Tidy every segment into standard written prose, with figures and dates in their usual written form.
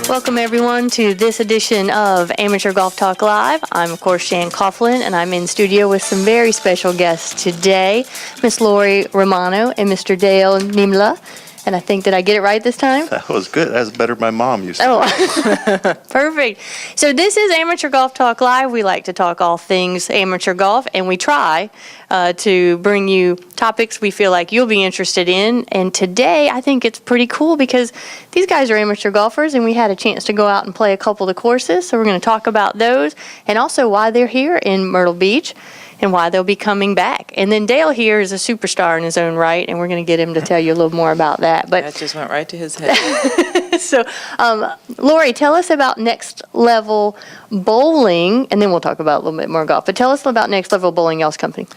Welcome, everyone, to this edition of Amateur Golf Talk Live. I'm, of course, Shan Coughlin, and I'm in studio with some very special guests today, Miss Lori Romano and Mr. Dale Nimla. And I think, did I get it right this time? That was good. That's better than my mom used to. Oh, perfect. So this is Amateur Golf Talk Live. We like to talk all things amateur golf, and we try to bring you topics we feel like you'll be interested in. And today, I think it's pretty cool because these guys are amateur golfers, and we had a chance to go out and play a couple of the courses. So we're going to talk about those and also why they're here in Myrtle Beach and why they'll be coming back. And then Dale here is a superstar in his own right, and we're going to get him to tell you a little more about that. But that just went right to his head. So, Lori, tell us about Next Level Bowling, and then we'll talk about a little bit more golf. But tell us about Next Level Bowling, y'all's company.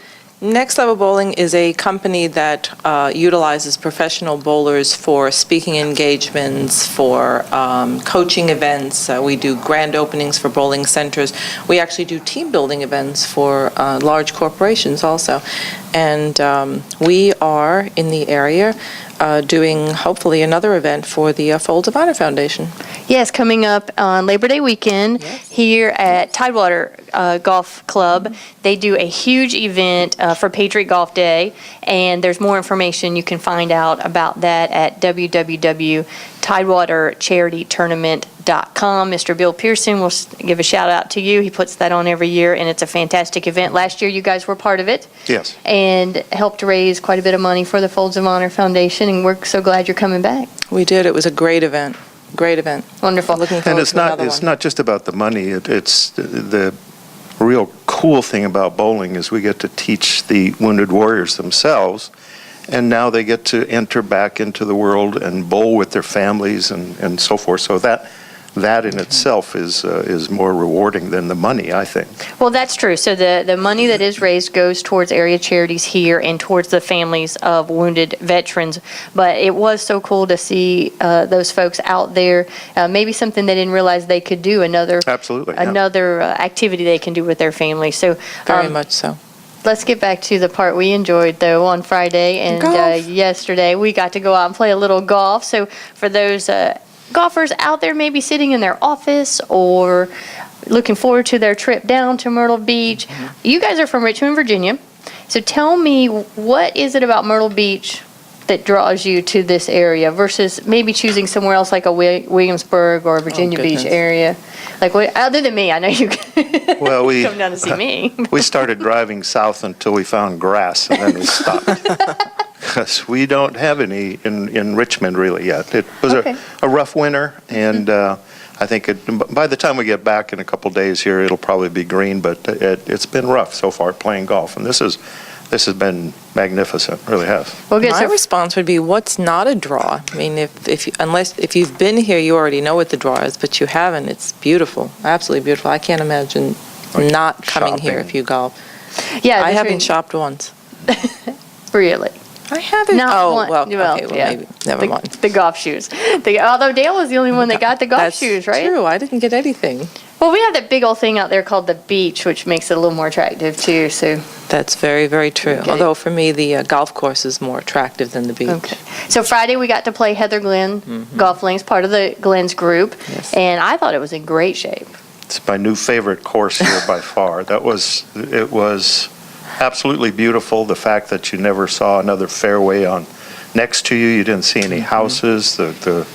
Next Level Bowling is a company that utilizes professional bowlers for speaking engagements, for coaching events. We do grand openings for bowling centers. We actually do team building events for large corporations also. And we are in the area doing hopefully another event for the Folds of Honor Foundation. Yes, coming up on Labor Day weekend here at Tidewater Golf Club. They do a huge event for Patriot Golf Day, and there's more information you can find out about that at www.tidewatercharitytournament.com. Mr. Bill Pearson will give a shout out to you. He puts that on every year, and it's a fantastic event. Last year, you guys were part of it. Yes. And helped raise quite a bit of money for the Folds of Honor Foundation, and we're so glad you're coming back. We did. It was a great event. Great event. Wonderful. Looking forward And to another it's one. not just about the money. It's the real cool thing about bowling is we get to teach the wounded warriors themselves, and now they get to enter back into the world and bowl with their families and so forth. So that in itself is more rewarding than the money, I think. Well, that's true. So the money that is raised goes towards area charities here and towards the families of wounded veterans. But it was so cool to see those folks out there. Maybe something they didn't realize they could do. Absolutely. Yeah. Another activity they can do with their family. So Very much so. let's get back to the part we enjoyed, though, on Friday and yesterday. We got to go out and play a little golf. So for those golfers out there maybe sitting in their office or looking forward to their trip down to Myrtle Beach, you guys are from Richmond, Virginia. So tell me, what is it about Myrtle Beach that draws you to this area versus maybe choosing somewhere else like a Williamsburg or a Virginia Beach area? Like, other than me, I know you Well, we come down to see me. we started driving south until we found grass, and then we stopped. Because we don't have any in Richmond really yet. It was a rough winter, and I think by the time we get back in a couple days here, it'll probably be green, but it's been rough so far playing golf, and this has been magnificent, really has. Well, good. My response would be, what's not a draw? I mean, if you've been here, you already know what the draw is, but you haven't. It's beautiful, absolutely beautiful. I can't imagine not coming here if you golf. Yeah, I haven't shopped once. Really? I haven't. Maybe. Never mind. The golf shoes. Although Dale was the only one that got the golf shoes, right? That's true. I didn't get anything. Well, we have that big old thing out there called the beach, which makes it a little more attractive, too. So That's very, very true. Okay. Although for me, the golf course is more attractive than the beach. Okay. So Friday we got to play Heather Glen Golf Links, part of the Glenn's group, and I thought it was in great shape. It's my new favorite course here by far. It was absolutely beautiful. The fact that you never saw another fairway next to you. You didn't see any houses. The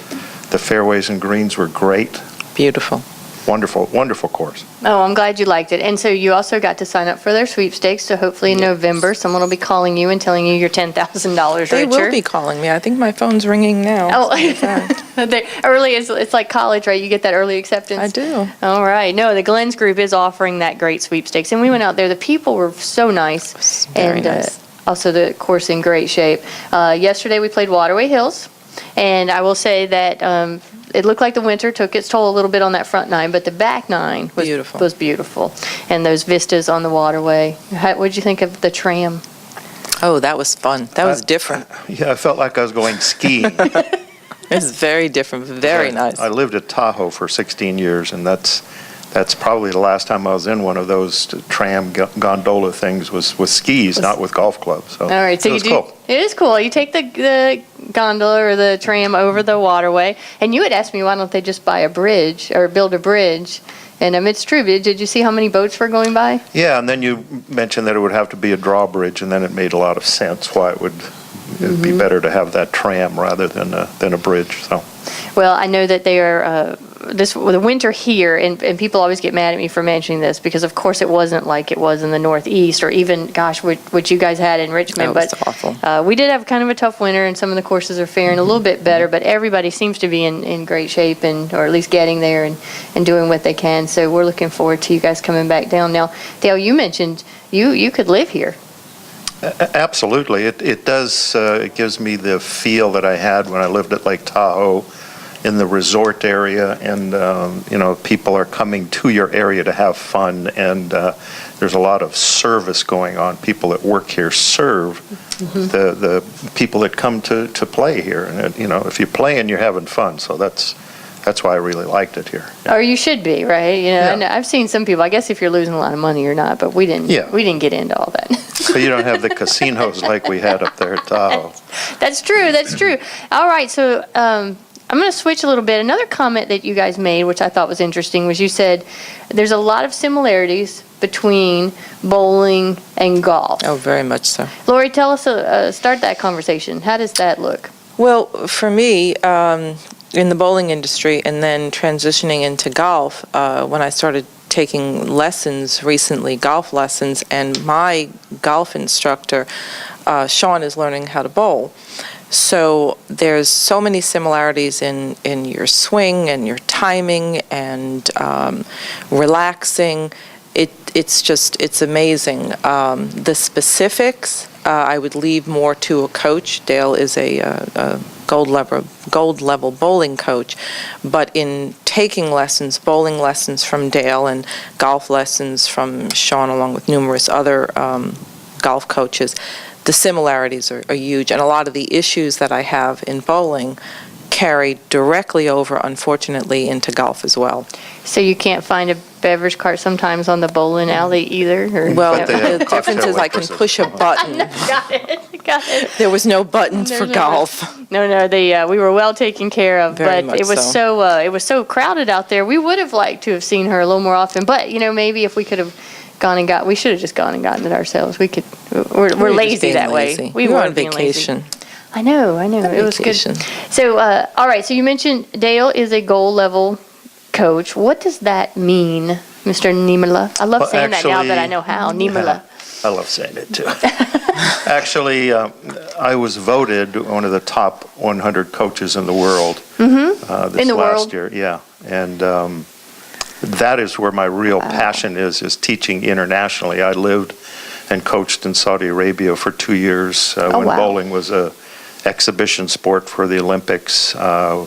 fairways and greens were great. Beautiful. Wonderful, wonderful course. Oh, I'm glad you liked it. And so you also got to sign up for their sweepstakes, so hopefully in November someone will be calling you and telling you you're $10,000 richer. They will be calling me. I think my phone's ringing now. Oh, it's like college, right? You get that early acceptance? I do. All right. No, the Glenn's group is offering that great sweepstakes. And we went out there. The people were so nice. Very nice. Also the course in great shape. Yesterday we played Waterway Hills. And I will say that it looked like the winter took its toll a little bit on that front nine, but the back nine was beautiful. And those vistas on the waterway. What did you think of the tram? Oh, that was fun. That was different. Yeah, I felt like I was going skiing. It's very different, very nice. I lived at Tahoe for 16 years, and that's probably the last time I was in one of those tram gondola things was with skis, not with golf clubs. So all right, so it was cool. It is cool. You take the gondola or the tram over the waterway. And you had asked me, why don't they just buy a bridge or build a bridge? And it's true. Did you see how many boats were going by? Yeah, and then you mentioned that it would have to be a drawbridge, and then it made a lot of sense why it'd be better to have that tram rather than a bridge. So. Well, I know that they are the winter here, and people always get mad at me for mentioning this because, of course, it wasn't like it was in the Northeast or even, gosh, what you guys had in Richmond. That was awful. We did have kind of a tough winter, and some of the courses are faring a little bit better, but everybody seems to be in great shape or at least getting there and doing what they can. So we're looking forward to you guys coming back down. Now, Dale, you mentioned you could live here. Absolutely. It does, it gives me the feel that I had when I lived at Lake Tahoe in the resort area, and people are coming to your area to have fun, and there's a lot of service going on. People that work here serve the people that come to play here, and if you're playing, you're having fun. So that's why I really liked it here. Or you should be, right? Yeah. And I've seen some people. I guess if you're losing a lot of money or not, but we didn't. Yeah. We didn't get into all that. But you don't have the casinos like we had up there at Tahoe. That's true. That's true. All right. So I'm going to switch a little bit. Another comment that you guys made, which I thought was interesting, was you said there's a lot of similarities between bowling and golf. Oh, very much so. Lori, tell us, start that conversation. How does that look? Well, for me, in the bowling industry and then transitioning into golf, when I started taking lessons recently, golf lessons, and my golf instructor, Sean, is learning how to bowl. So there's so many similarities in your swing and your timing and relaxing. It's amazing. The specifics, I would leave more to a coach. Dale is a gold level bowling coach, but in taking lessons, bowling lessons from Dale and golf lessons from Sean, along with numerous other golf coaches, the similarities are huge, and a lot of the issues that I have in bowling carry directly over, unfortunately, into golf as well. So you can't find a beverage cart sometimes on the bowling alley either? Or, Well, But they have the difference is I can cocktail push a button. Got it. There was no buttons for No. golf. No, we were well taken care of, Very but much it was so crowded out there. We would have liked to have seen her a little more often, but maybe if we could have we should have just gone and gotten it ourselves. We're were just lazy being that lazy. way. We were on being lazy. vacation. I know. It was good. Vacation. So, all right. So you mentioned Dale is a gold level coach. What does that mean, Mr. Niemela? I love Well, saying that now that I actually- know how. Niemela. I love saying it too. Actually, I was voted one of the top 100 coaches in the world this In the last world? year. Yeah, and that is where my real passion is teaching internationally. I lived and coached in Saudi Arabia for 2 years when wow. bowling was a exhibition sport for the Olympics. I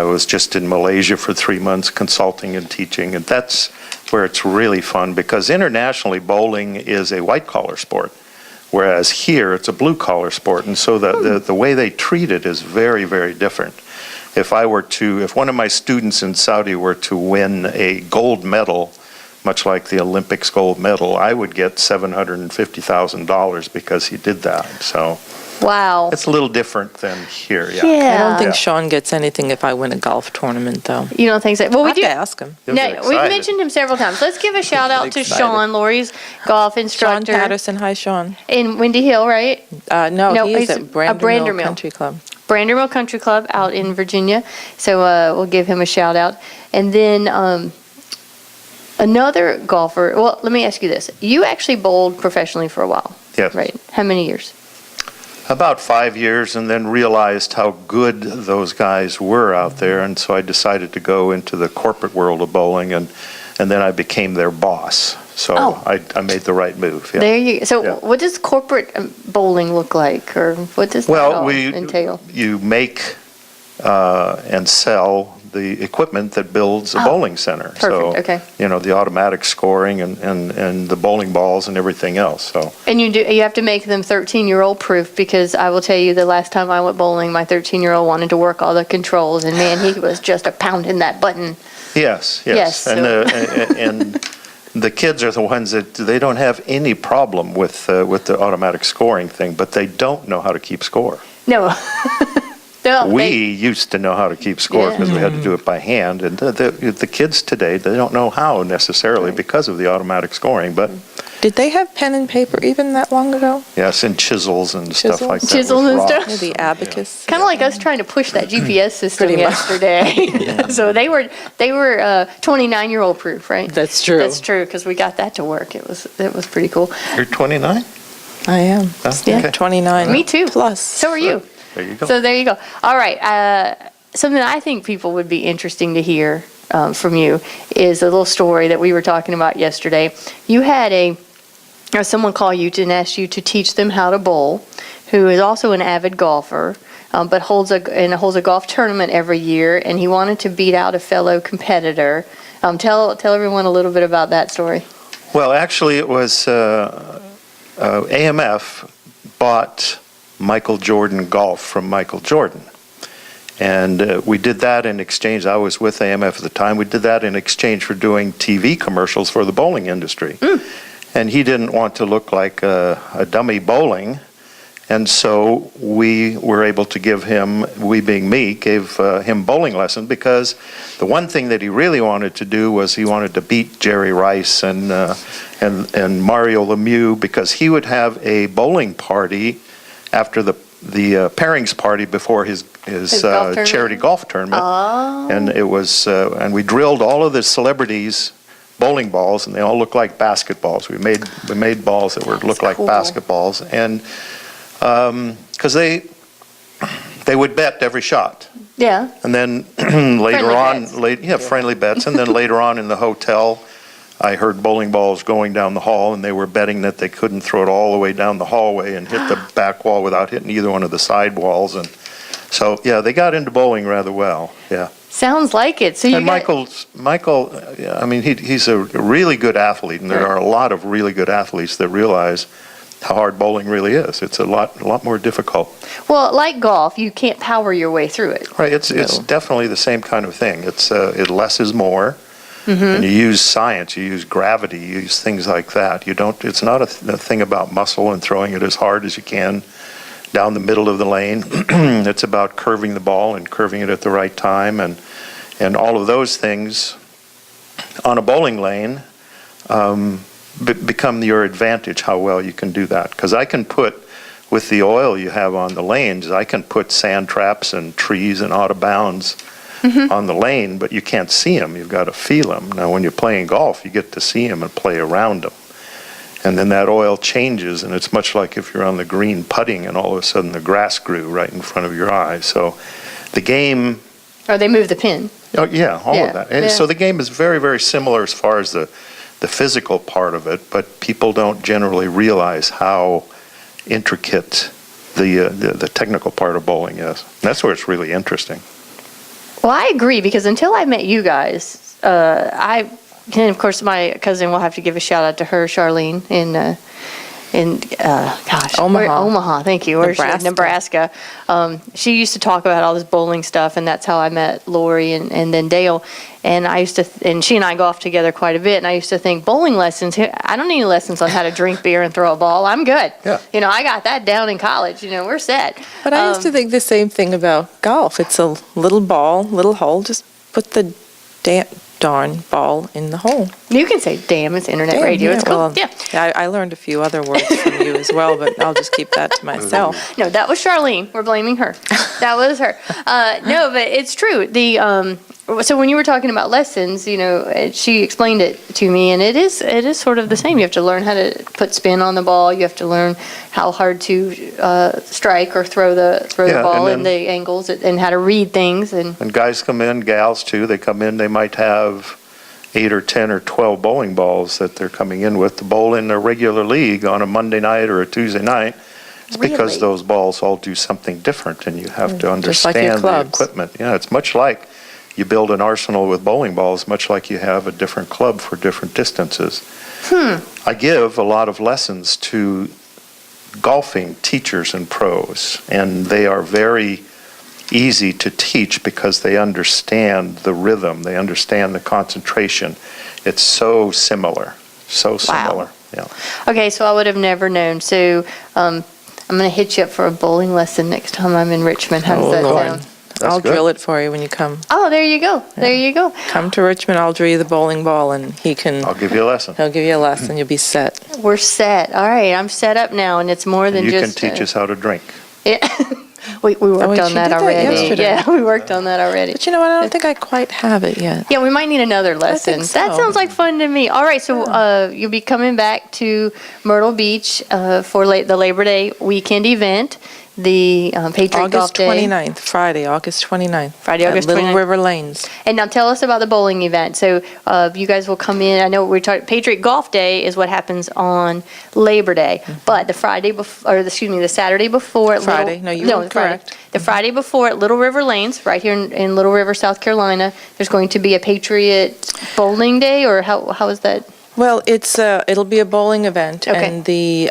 was just in Malaysia for 3 months consulting and teaching, and that's where it's really fun because internationally bowling is a white-collar sport, whereas here it's a blue-collar sport, and so the way they treat it is very, very different. If one of my students in Saudi were to win a gold medal, much like the Olympics gold medal, I would get $750,000 because he did that. So Wow. it's a little different than here. Yeah. I don't think Yeah. Sean gets anything if I win a golf tournament, though. You don't think so? Well, I we have do. to ask him. He'll No, get we've excited. mentioned him several times. Let's give a shout out to Excited. Sean, Lori's golf Sean instructor Patterson. Hi, Sean. in Windy Hill, right? No, No, he is he's at a Brandermill Brandermill. Country Club. Brandermill Country Club out in Virginia. So we'll give him a shout out. And then another golfer. Well, let me ask you this. You actually bowled professionally for a while. Yes. Right. How many years? About 5 years, and then realized how good those guys were out there, and so I decided to go into the corporate world of bowling, and then I became their boss. So Oh. I made the right move. Yeah. There you. So Yeah. what does corporate bowling look like, or what does that all entail? You make and sell the equipment that builds a bowling center. Perfect, okay. The automatic scoring and the bowling balls and everything else. So And you have to make them 13-year-old proof, because I will tell you, the last time I went bowling, my 13-year-old wanted to work all the controls, and man, he was just pounding that button. yes, Yes, and so- and the kids are the ones that they don't have any problem with the automatic scoring thing, but they don't know how to keep score. No. We used to know how to keep score because we had to do it by hand, and the kids today, they don't know how necessarily because of the automatic scoring, but Did they have pen and paper even that long ago? yes, and chisels and stuff like that. Chisels with and stuff? rocks. The abacus? Kind of like us trying to push that GPS system Pretty much. yesterday. So they were 29-year-old proof, right? That's true. That's true, because we got that to work. It was pretty cool. You're 29? I am. Oh, Yeah. okay. 29. Me too. Plus. So are you. There you go. So there you go. All right. Something I think people would be interesting to hear from you is a little story that we were talking about yesterday. You had someone call you and ask you to teach them how to bowl, who is also an avid golfer, but holds a golf tournament every year, and he wanted to beat out a fellow competitor. Tell everyone a little bit about that story. Well, actually, it was AMF bought Michael Jordan Golf from Michael Jordan. And we did that in exchange. I was with AMF at the time. We did that in exchange for doing TV commercials for the bowling industry. And he didn't want to look like a dummy bowling. And so we were able to give him, we being me, gave him bowling lessons, because the one thing that he really wanted to do was he wanted to beat Jerry Rice and Mario Lemieux, because he would have a bowling party after the pairings party before his charity golf tournament. Oh. And it was and we drilled all of the celebrities' bowling balls, and they all looked like basketballs. We made balls that looked like cool. basketballs, and because they would bet every shot. Yeah. And then later Friendly on, bets. friendly bets. And then later on in the hotel, I heard bowling balls going down the hall, and they were betting that they couldn't throw it all the way down the hallway and hit the back wall without hitting either one of the side walls. And so, yeah, they got into bowling rather well. Yeah. Sounds like it. So you And Michael, I mean, he's a really good athlete, and there are a lot of really good athletes that realize how hard bowling really is. It's a lot more difficult. Well, like golf, you can't power your way through it. Right, it's definitely the same kind of thing. It's less is more, and you use science, you use gravity, you use things like that. It's not a thing about muscle and throwing it as hard as you can down the middle of the lane. It's about curving the ball and curving it at the right time, and all of those things on a bowling lane become your advantage, how well you can do that. Because I can put, with the oil you have on the lanes, I can put sand traps and trees and out of bounds on the lane, but you can't see them. You've got to feel them. Now, when you're playing golf, you get to see them and play around them. And then that oil changes, and it's much like if you're on the green putting and all of a sudden the grass grew right in front of your eyes. So the game... Or they move the pin. Oh, yeah, all of that. And yeah. so the game is very, very similar as far as the physical part of it, but people don't generally realize how intricate the technical part of bowling is. And that's where it's really interesting. Well, I agree, because until I met you guys, and of course my cousin, will have to give a shout out to her, Charlene, in Omaha. Thank you. Nebraska. She used to talk about all this bowling stuff, and that's how I met Lori and then Dale. And and she and I golfed together quite a bit. And I used to think, bowling lessons, I don't need any lessons on how to drink beer and throw a ball. I'm good. Yeah. I got that down in college. We're set. But I used to think the same thing about golf. It's a little ball, little hole. Just put the darn ball in the hole. You can say damn, it's internet Damn, radio. yeah, It's cool. well, Yeah. I learned a few other words from you as well, but I'll just keep that to myself. No, that was Charlene. We're blaming her. That was her. No, but it's true. So when you were talking about lessons, she explained it to me, and it is sort of the same. You have to learn how to put spin on the ball. You have to learn how hard to strike or throw the ball and the angles, and how to read things. And guys come in, gals too, they come in, they might have 8 or 10 or 12 bowling balls that they're coming in with to bowl in a regular league on a Monday night or a Tuesday night. It's because Really? those balls all do something different, and you have to Just like your understand the clubs. equipment. Yeah, it's much like you build an arsenal with bowling balls, much like you have a different club for different distances. I give a lot of lessons to golfing teachers and pros, and they are very easy to teach because they understand the rhythm, they understand the concentration. It's so similar, so similar. Yeah. Okay, so I would have never known. So I'm I'm going to hit you up for a bowling lesson next time I'm in Richmond. How does that Lord. sound? I'll good. drill it for you when you come. Oh, there you go. There you go. Come to Richmond, I'll drill you the bowling ball, and I'll give you a lesson. he'll give you a lesson. You'll be set. We're set. All right, I'm set up now, and it's more than You can just. teach us how to drink. Yeah. We worked wait, on she that did that already. yesterday. Yeah, we worked on that already. But you know what? I don't think I quite have it yet. Yeah, we might need another lesson. think so. That sounds like fun to me. All right, so you'll be coming back to Myrtle Beach for the Labor Day weekend event, the Patriot Golf August Day. 29th, Friday, August 29th. Friday, August at Little 29th. River Lanes. And now tell us about the bowling event. So you guys will come in. I know we're talking Patriot Golf Day is what happens on Labor Day, but the Friday before, or the Saturday before. At Friday. No, you were the Friday. correct. The Friday before at Little River Lanes, right here in Little River, South Carolina. There's going to be a Patriot Bowling Day, or how is that? Well, it'll be a bowling event, Okay. and the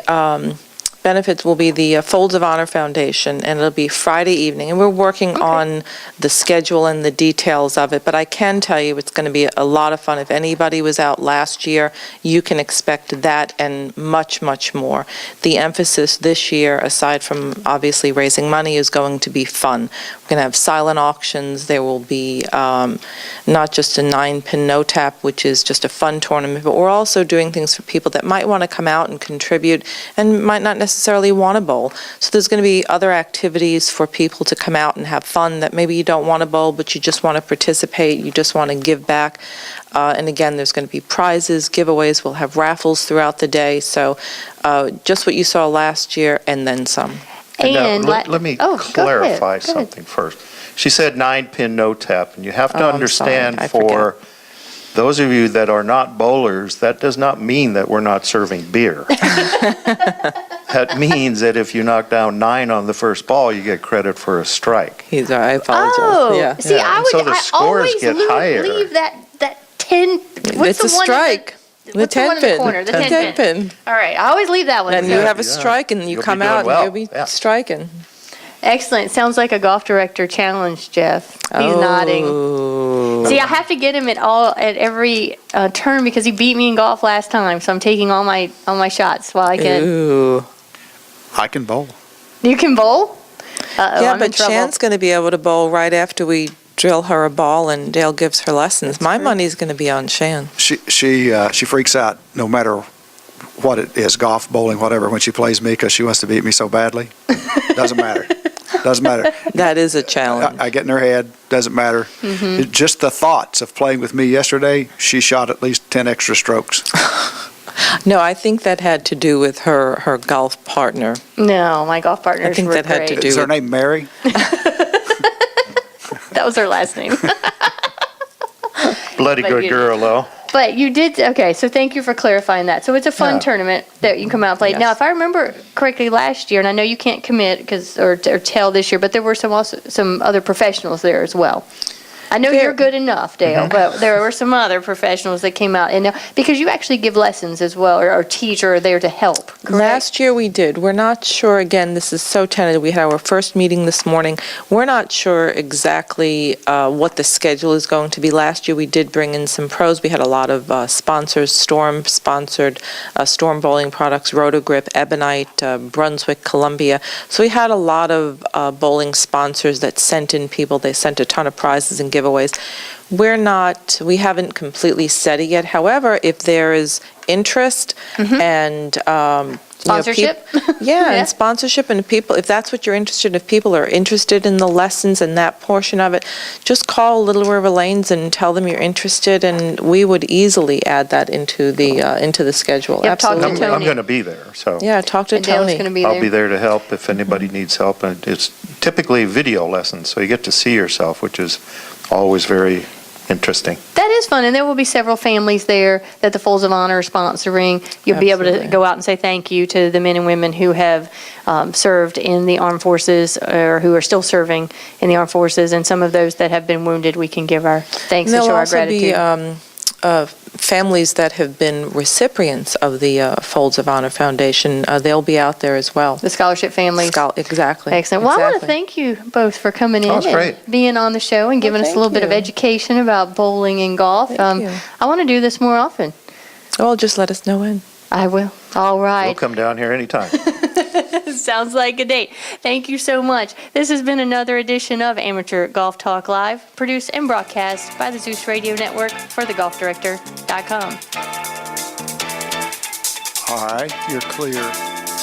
benefits will be the Folds of Honor Foundation, and it'll be Friday evening. And we're working on the schedule and the details of it, but I can tell you it's going to be a lot of fun. If anybody was out last year, you can expect that and much, much more. The emphasis this year, aside from obviously raising money, is going to be fun. We're going to have silent auctions. There will be not just a 9-pin no-tap, which is just a fun tournament, but we're also doing things for people that might want to come out and contribute and might not necessarily want to bowl. So there's going to be other activities for people to come out and have fun that maybe you don't want to bowl, but you just want to participate, you just want to give back. And again, there's going to be prizes, giveaways. We'll have raffles throughout the day. So just what you saw last year and then some. And Let me go clarify ahead. Go ahead. something first. She said 9-pin no tap, and you have to Oh, I'm understand sorry. I for those of you that are not bowlers, that does not mean that we're not serving beer. That means that if you knock down 9 on the first ball, you get credit for a strike. I apologize. Oh, Yeah. see, Yeah, and so the I scores always get higher. leave that 10. What's It's the a one strike. The what's the one in the corner? The 10 pin. All right, I always leave that one. And So- you have a Yeah. strike, and you You'll be come doing out, well. and you'll be Yeah. striking. Excellent. Sounds like a golf director challenge, Jeff. He's nodding. Oh. See, I have to get him at every turn because he beat me in golf last time. So I'm taking all my shots while I can. Ooh. I can bowl. You can bowl? Uh-oh, Yeah, I'm in but trouble. Shan's going to be able to bowl right after we drill her a ball and Dale gives her lessons. My money's going to be on Shan. She freaks out no matter what it is, golf, bowling, whatever, when she plays me because she wants to beat me so badly. Doesn't matter. Doesn't matter. That is a challenge. I get in her head. Doesn't matter. Just the thoughts of playing with me yesterday, she shot at least 10 extra strokes. No, I think that had to do with her golf partner. No, my golf partners I think were that had to great. do Is her with- name Mary? That was her last name. Bloody But good you- girl, though. But you did, okay, so thank you for clarifying that. So it's a fun Yeah. tournament that you can come out and play. Yes. Now, if I remember correctly last year, and I know you can't commit or tell this year, but there were some other professionals there as well. I know you're good enough, Dale, but there were some other professionals that came out. And because you actually give lessons as well, or teach, or are there to help, correct? Last year we did. We're not sure, again, this is so tentative. We had our first meeting this morning. We're not sure exactly what the schedule is going to be. Last year we did bring in some pros. We had a lot of sponsors, Storm sponsored Storm Bowling Products, Rotogrip, Ebonite, Brunswick, Columbia. So we had a lot of bowling sponsors that sent in people. They sent a ton of prizes and giveaways. We haven't completely said it yet. However, if there is interest and Sponsorship? yeah, Yeah. and sponsorship, and people, if that's what you're interested in, if people are interested in the lessons and that portion of it, just call Little River Lanes and tell them you're interested, and we would easily add that into the schedule. Yep, talk to Absolutely. Tony. I'm going to be there, so. Yeah, talk to And Dale's Tony. going to be I'll be there. there to help if anybody needs help. And it's typically video lessons, so you get to see yourself, which is always very interesting. That is fun, and there will be several families there that the Folds of Honor are sponsoring. You'll be able to Absolutely. go out and say thank you to the men and women who have served in the armed forces or who are still serving in the armed forces, and some of those that have been wounded, we can give our thanks and There'll show our also be gratitude. families that have been recipients of the Folds of Honor Foundation. They'll be out there as well. The scholarship families. Exactly. Excellent. Well, I want to exactly. thank you both for coming in Oh, it's and great. being on the show and giving us a thank little bit of you. education about bowling and golf. Thank you. I want to do this more often. Well, just let us know when. I will. All right. We'll come down here anytime. Sounds like a date. Thank you so much. This has been another edition of Amateur Golf Talk Live, produced and broadcast by the Zeus Radio Network for thegolfdirector.com. All right, you're clear.